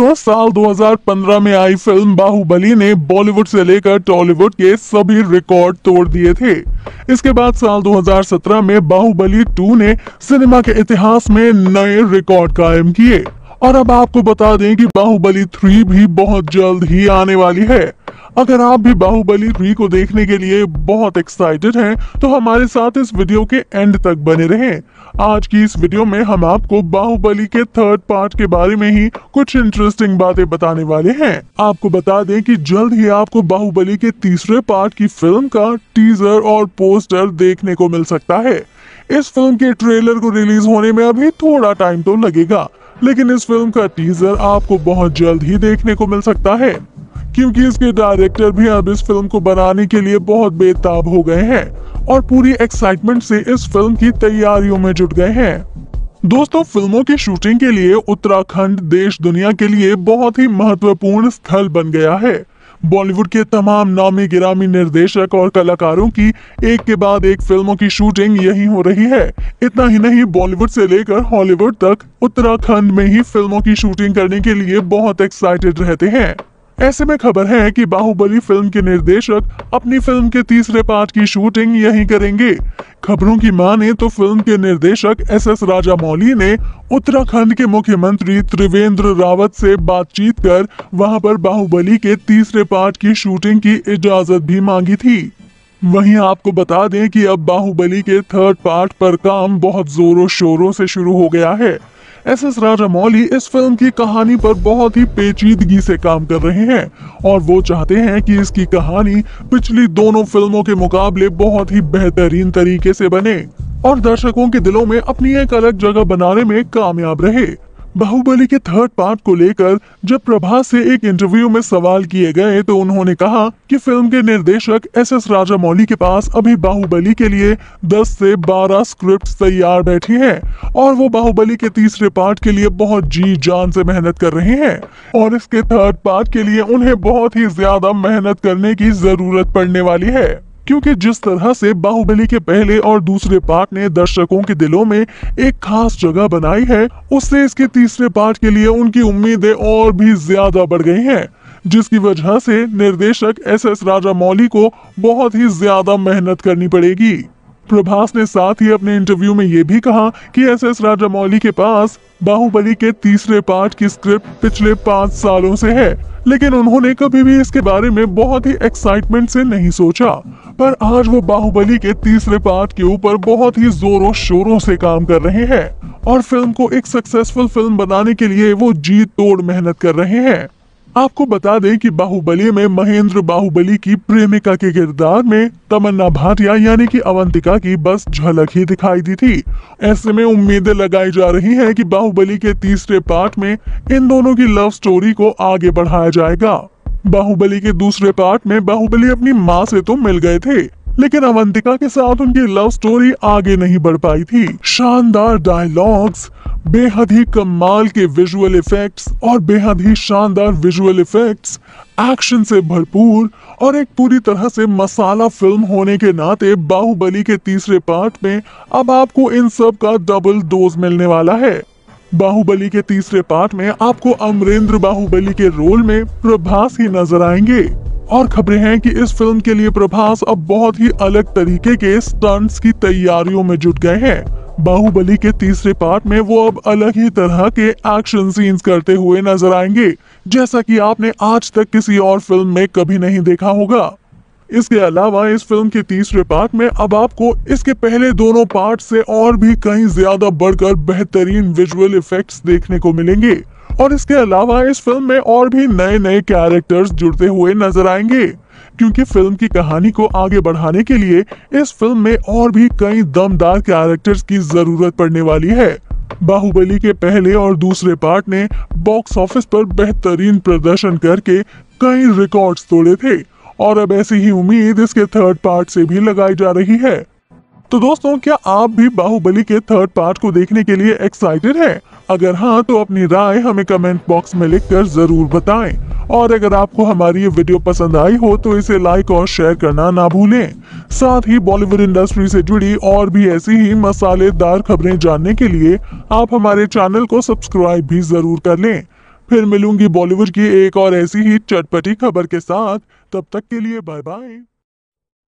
हाँ, साल 2015 में आई फिल्म बाहुबली ने बॉलीवुड से लेकर टॉलीवुड के सभी रिकॉर्ड तोड़ दिए थे। इसके बाद साल 2017 में बाहुबली 2 ने सिनेमा के इतिहास में नए रिकॉर्ड कायम किए। और अब आपको बता दें कि बाहुबली 3 भी बहुत जल्द ही आने वाली है। अगर आप भी बाहुबली 3 को देखने के लिए बहुत एक्साइटेड हैं, तो हमारे साथ इस वीडियो के एंड तक बने रहें। आज की इस वीडियो में हम आपको बाहुबली के थर्ड पार्ट के बारे में ही कुछ इंटरेस्टिंग बातें बताने वाले हैं। आपको बता दें कि जल्द ही आपको बाहुबली के तीसरे पार्ट की फिल्म का टीजर और पोस्टर देखने को मिल सकता है। इस फिल्म के ट्रेलर को रिलीज होने में अभी थोड़ा टाइम तो लगेगा, लेकिन इस फिल्म का टीजर आपको बहुत जल्द ही देखने को मिल सकता है, क्योंकि इसके डायरेक्टर भी अब इस फिल्म को बनाने के लिए बहुत बेताब हो गए हैं और पूरी एक्साइटमेंट से इस फिल्म की तैयारियों में जुट गए हैं। दोस्तों, फिल्मों की शूटिंग के लिए उत्तराखंड देश दुनिया के लिए बहुत ही महत्वपूर्ण स्थल बन गया है। बॉलीवुड के तमाम नामी गिरामी निर्देशक और कलाकारों की एक के बाद एक फिल्मों की शूटिंग यहीं हो रही है। इतना ही नहीं, बॉलीवुड से लेकर हॉलीवुड तक उत्तराखंड में ही फिल्मों की शूटिंग करने के लिए बहुत एक्साइटेड रहते हैं। ऐसे में खबर है कि बाहुबली फिल्म के निर्देशक अपनी फिल्म के तीसरे पार्ट की शूटिंग यहीं करेंगे। खबरों की माने तो फिल्म के निर्देशक एस.एस. राजामौली ने उत्तराखंड के मुख्यमंत्री त्रिवेंद्र रावत से बातचीत कर वहां पर बाहुबली के तीसरे पार्ट की शूटिंग की इजाजत भी मांगी थी। वहीं आपको बता दें कि अब बाहुबली के थर्ड पार्ट पर काम बहुत जोरों शोरों से शुरू हो गया है। एस.एस. राजामौली इस फिल्म की कहानी पर बहुत ही पेचीदगी से काम कर रहे हैं और वो चाहते हैं कि इसकी कहानी पिछली दोनों फिल्मों के मुकाबले बहुत ही बेहतरीन तरीके से बने और दर्शकों के दिलों में अपनी एक अलग जगह बनाने में कामयाब रहे। बाहुबली के थर्ड पार्ट को लेकर जब प्रभास से एक इंटरव्यू में सवाल किए गए तो उन्होंने कहा कि फिल्म के निर्देशक एस.एस. राजामौली के पास अभी बाहुबली के लिए 10 से 12 स्क्रिप्ट तैयार बैठी हैं और वो बाहुबली के तीसरे पार्ट के लिए बहुत जी जान से मेहनत कर रहे हैं और इसके थर्ड पार्ट के लिए उन्हें बहुत ही ज्यादा मेहनत करने की जरूरत पड़ने वाली है, क्योंकि जिस तरह से बाहुबली के पहले और दूसरे पार्ट ने दर्शकों के दिलों में एक खास जगह बनाई है, उससे इसके तीसरे पार्ट के लिए उनकी उम्मीदें और भी ज्यादा बढ़ गई हैं, जिसकी वजह से निर्देशक एस.एस. राजामौली को बहुत ही ज्यादा मेहनत करनी पड़ेगी। प्रभास ने साथ ही अपने इंटरव्यू में ये भी कहा कि एस.एस. राजामौली के पास बाहुबली के तीसरे पार्ट की स्क्रिप्ट पिछले 5 सालों से है, लेकिन उन्होंने कभी भी इसके बारे में बहुत ही एक्साइटमेंट से नहीं सोचा। पर आज वो बाहुबली के तीसरे पार्ट के ऊपर बहुत ही जोरों शोरों से काम कर रहे हैं और फिल्म को एक सक्सेसफुल फिल्म बनाने के लिए वो जी तोड़ मेहनत कर रहे हैं। आपको बता दें कि बाहुबली में महेंद्र बाहुबली की प्रेमिका के किरदार में तमन्ना भाटिया यानी कि अवंतिका की बस झलक ही दिखाई दी थी। ऐसे में उम्मीदें लगाई जा रही हैं कि बाहुबली के तीसरे पार्ट में इन दोनों की लव स्टोरी को आगे बढ़ाया जाएगा। बाहुबली के दूसरे पार्ट में बाहुबली अपनी माँ से तो मिल गए थे, लेकिन अवंतिका के साथ उनकी लव स्टोरी आगे नहीं बढ़ पाई थी। शानदार डायलॉग्स, बेहद ही कमाल के विजुअल इफेक्ट्स और बेहद ही शानदार विजुअल इफेक्ट्स, एक्शन से भरपूर और एक पूरी तरह से मसाला फिल्म होने के नाते बाहुबली के तीसरे पार्ट में अब आपको इन सब का डबल डोज मिलने वाला है। बाहुबली के तीसरे पार्ट में आपको अमरेंद्र बाहुबली के रोल में प्रभास ही नजर आएंगे और खबरें हैं कि इस फिल्म के लिए प्रभास अब बहुत ही अलग तरीके के स्टंट्स की तैयारियों में जुट गए हैं। बाहुबली के तीसरे पार्ट में वो अब अलग ही तरह के एक्शन सीन्स करते हुए नजर आएंगे, जैसा कि आपने आज तक किसी और फिल्म में कभी नहीं देखा होगा। इसके अलावा इस फिल्म के तीसरे पार्ट में अब आपको इसके पहले दोनों पार्ट से और भी कहीं ज्यादा बढ़कर बेहतरीन विजुअल इफेक्ट्स देखने को मिलेंगे और इसके अलावा इस फिल्म में और भी नए नए कैरेक्टर्स जुड़ते हुए नजर आएंगे, क्योंकि फिल्म की कहानी को आगे बढ़ाने के लिए इस फिल्म में और भी कई दमदार कैरेक्टर्स की जरूरत पड़ने वाली है। बाहुबली के पहले और दूसरे पार्ट ने बॉक्स ऑफिस पर बेहतरीन प्रदर्शन करके कई रिकॉर्ड्स तोड़े थे और अब ऐसी ही उम्मीद इसके थर्ड पार्ट से भी लगाई जा रही है। तो दोस्तों, क्या आप भी बाहुबली के थर्ड पार्ट को देखने के लिए एक्साइटेड हैं? अगर हाँ, तो अपनी राय हमें कमेंट बॉक्स में लिखकर जरूर बताएं और अगर आपको हमारी ये वीडियो पसंद आई हो तो इसे लाइक और शेयर करना ना भूलें। साथ ही बॉलीवुड इंडस्ट्री से जुड़ी और भी ऐसी ही मसालेदार खबरें जानने के लिए आप हमारे चैनल को सब्सक्राइब भी जरूर कर लें। फिर मिलूंगी बॉलीवुड की एक और ऐसी ही चटपटी खबर के साथ। तब तक के लिए बाय बाय।